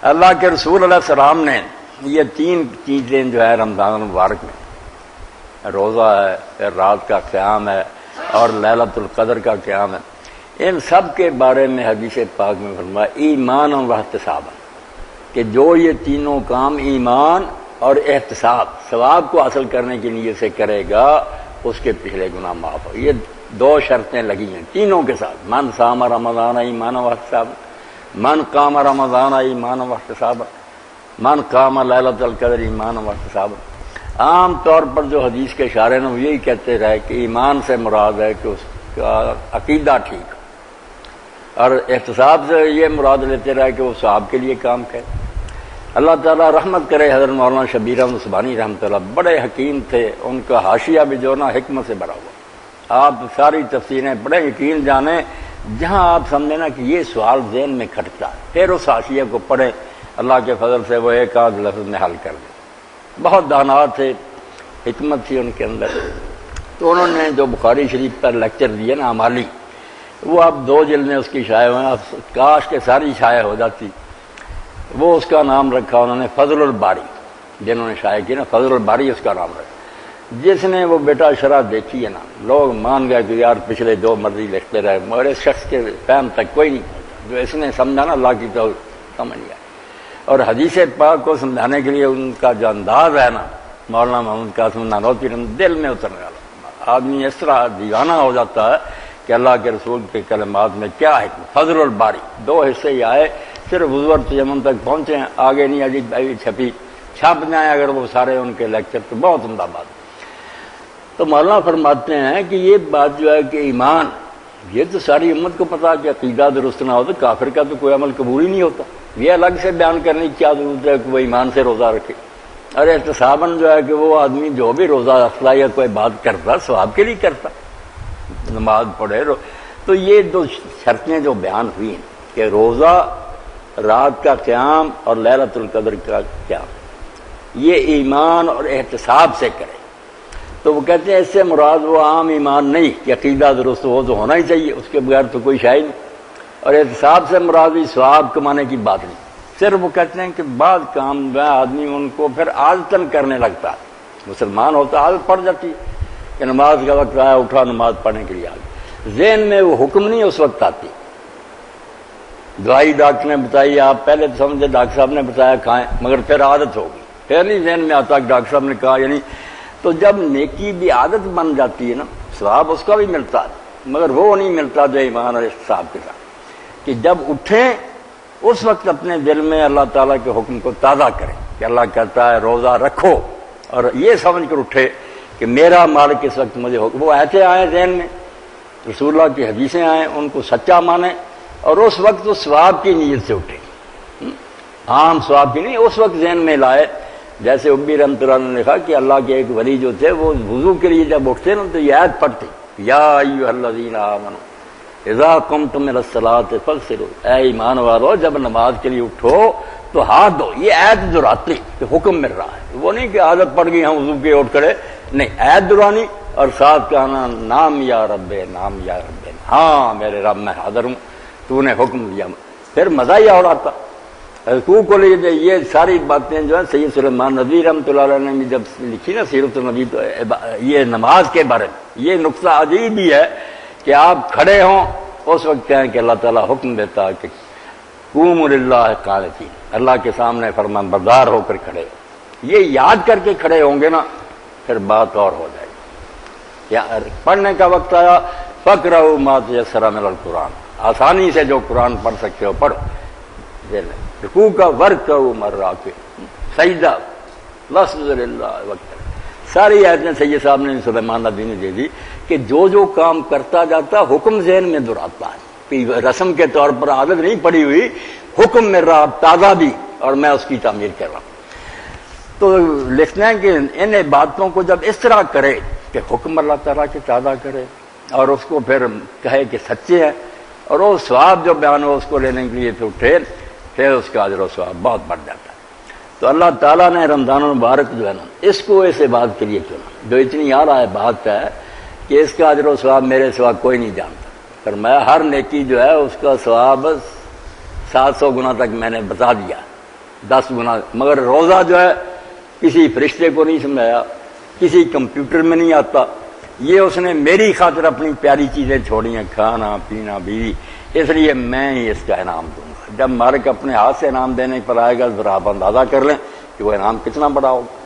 اللہ کے رسول علیہ السلام نے یہ 3 چیزیں جو ہے رمضان المبارک میں، روزہ ہے، پھر رات کا قیام ہے اور لیلۃ القدر کا قیام ہے، ان سب کے بارے میں حدیث پاک میں فرمایا ایمان و احتساب، کہ جو یہ تینوں کام ایمان اور احتساب ثواب کو حاصل کرنے کی نیت سے کرے گا اس کے پچھلے گناہ معاف ہو۔ یہ 2 شرطیں لگی ہیں تینوں کے ساتھ، من صام رمضان ایمان و احتساب، من قام رمضان ایمان و احتساب، من قام لیلۃ القدر ایمان و احتساب۔ عام طور پر جو حدیث کے اشارے ہیں وہ یہی کہتے رہے کہ ایمان سے مراد ہے کہ اس کا عقیدہ ٹھیک، اور احتساب سے یہ مراد لیتے رہے کہ وہ ثواب کے لیے کام کرے۔ اللہ تعالیٰ رحمت کرے حضرت مولانا شبیر احمد عثمانی رحمۃ اللہ، بڑے حکیم تھے، ان کا حاشیہ بھی جو نا حکمت سے بھرا ہوا، آپ ساری تفسیریں بڑے یقین جانیں، جہاں آپ سمجھیں نا کہ یہ سوال ذہن میں کھٹکتا ہے پھر اس حاشیہ کو پڑھیں، اللہ کے فضل سے وہ ایک آدھ لفظ میں حل کر دیں۔ بہت دانات تھے، حکمت تھی ان کے اندر۔ تو انہوں نے جو بخاری شریف پر لیکچر دیے نا عمالی، وہ اب 2 جلدیں اس کی شائع ہوئے، اب کاش کے ساری شائع ہو جاتی۔ وہ اس کا نام رکھا انہوں نے فضل الباری، جنہوں نے شائع کی نا فضل الباری اس کا نام رکھا۔ جس نے وہ بیٹا شرح دیکھی ہے نا، لوگ مان گئے کہ یار پچھلے 2 مرضی لکھتے رہے، مگر اس شخص کے فہم تک کوئی نہیں پہنچا، جو اس نے سمجھا نا اللہ کی تو سمجھ گیا۔ اور حدیث پاک کو سمجھانے کے لیے ان کا جو انداز ہے نا، مولانا محمد قاسم نانوتوی دل میں اترنے والا، آدمی اس طرح دیوانہ ہو جاتا ہے کہ اللہ کے رسول کے کلمات میں کیا حکمت۔ فضل الباری 2 حصے ہی آئے، صرف حضور تیمم تک پہنچے ہیں، آگے نہیں ابھی چھپی، چھپ جائیں اگر وہ سارے ان کے لیکچر تو بہت عمدہ بات۔ تو مولانا فرماتے ہیں کہ یہ بات جو ہے کہ ایمان، یہ تو ساری امت کو پتا کہ عقیدہ درست نہ ہو تو کافر کا تو کوئی عمل قبول ہی نہیں ہوتا، یہ الگ سے بیان کرنے کی کیا ضرورت ہے کہ وہ ایمان سے روزہ رکھے۔ اور احتساباً جو ہے کہ وہ آدمی جو بھی روزہ رکھتا یا کوئی بات کرتا ثواب کے لیے کرتا، نماز پڑھے۔ تو یہ 2 شرطیں جو بیان ہوئی ہیں کہ روزہ، رات کا قیام اور لیلۃ القدر کا قیام، یہ ایمان اور احتساب سے کرے۔ تو وہ کہتے ہیں اس سے مراد وہ عام ایمان نہیں کہ عقیدہ درست ہو تو ہونا ہی چاہیے، اس کے بغیر تو کوئی شے نہیں، اور احتساب سے مراد بھی ثواب کمانے کی بات نہیں، صرف وہ کہتے ہیں کہ بعض کام جو ہے آدمی ان کو پھر عادتاً کرنے لگتا ہے، مسلمان ہوتا عادت پڑ جاتی ہے کہ نماز کا وقت آیا اٹھا نماز پڑھنے کے لیے آ گیا، ذہن میں وہ حکم نہیں اس وقت آتی۔ دوائی ڈاکٹر نے بتائی، آپ پہلے تو سمجھے ڈاکٹر صاحب نے بتایا کھائیں، مگر پھر عادت ہوگی، پھر نہیں ذہن میں آتا کہ ڈاکٹر صاحب نے کہا، یعنی تو جب نیکی بھی عادت بن جاتی ہے نا، ثواب اس کا بھی ملتا ہے، مگر وہ نہیں ملتا جو ایمان اور احتساب کے ساتھ، کہ جب اٹھیں اس وقت اپنے دل میں اللہ تعالیٰ کے حکم کو تازہ کریں کہ اللہ کہتا ہے روزہ رکھو، اور یہ سمجھ کر اٹھے کہ میرا مالک اس وقت مجھے حکم، وہ ایسے آئے ذہن میں، رسول اللہ کی حدیثیں آئیں، ان کو سچا مانیں، اور اس وقت وہ ثواب کی نیت سے اٹھے، عام ثواب کی نہیں، اس وقت ذہن میں لائے۔ جیسے ابی رحمۃ اللہ نے لکھا کہ اللہ کے ایک ولی جو تھے وہ وضو کے لیے جب اٹھتے نا تو یہ آیت پڑھتے، یا ایھا الذین آمنوا اذا قمتم الی الصلاۃ فاغسلوا، اے ایمان والو جب نماز کے لیے اٹھو تو ہاتھ دھو۔ یہ آیت دہراتی کہ حکم مل رہا ہے، وہ نہیں کہ عادت پڑ گئی ہم وضو کے اٹھ کھڑے، نہیں، آیت دہرانی اور ساتھ کہنا نام یا رب، نام یا رب، ہاں میرے رب میں حاضر ہوں، تو نے حکم دیا، پھر مزہ ہی اور آتا۔ رکوع کو لیے یہ ساری باتیں جو ہیں سید سلیمان ندوی رحمۃ اللہ علیہ نے جب لکھی نا سیرت النبی، تو یہ نماز کے بارے میں یہ نقطہ عجیب بھی ہے کہ آپ کھڑے ہوں اس وقت کہیں کہ اللہ تعالیٰ حکم دیتا ہے کہ قوموا للہ قانتین، اللہ کے سامنے فرمان بردار ہو کر کھڑے ہو، یہ یاد کر کے کھڑے ہوں گے نا پھر بات اور ہو جائے گی۔ یا پڑھنے کا وقت آیا فقرؤوا ما تیسر من القرآن، آسانی سے جو قرآن پڑھ سکتے ہو پڑھو، رکوع کا ورکعوا مع الراکعین، سجدہ لفظ للہ وقت، ساری آیتیں سید صاحب نے سلیمان ندوی نے دے دی کہ جو جو کام کرتا جاتا حکم ذہن میں دہراتا ہے، رسم کے طور پر عادت نہیں پڑی ہوئی، حکم مل رہا تازہ بھی، اور میں اس کی تعمیر کر رہا ہوں۔ تو لکھنا ہے کہ ان باتوں کو جب اس طرح کرے کہ حکم اللہ تعالیٰ کے تازہ کرے اور اس کو پھر کہے کہ سچے ہیں، اور وہ ثواب جو بیان ہو اس کو لینے کے لیے پھر اٹھے، پھر اس کا اجر و ثواب بہت بڑھ جاتا ہے۔ تو اللہ تعالیٰ نے رمضان المبارک جو ہے نا اس کو اس بات کے لیے چنا، جو اتنی اعلیٰ بات ہے کہ اس کا اجر و ثواب میرے سوا کوئی نہیں جانتا، فرمایا ہر نیکی جو ہے اس کا ثواب 700 گنا تک میں نے بتا دیا، 10 گنا، مگر روزہ جو ہے کسی فرشتے کو نہیں سمجھایا، کسی کمپیوٹر میں نہیں آتا، یہ اس نے میری خاطر اپنی پیاری چیزیں چھوڑی ہیں، کھانا پینا بیوی، اس لیے میں ہی اس کا انعام دوں گا۔ جب مالک اپنے ہاتھ سے انعام دینے پر آئے گا ذرا آپ اندازہ کر لیں کہ وہ انعام کتنا بڑا ہوگا۔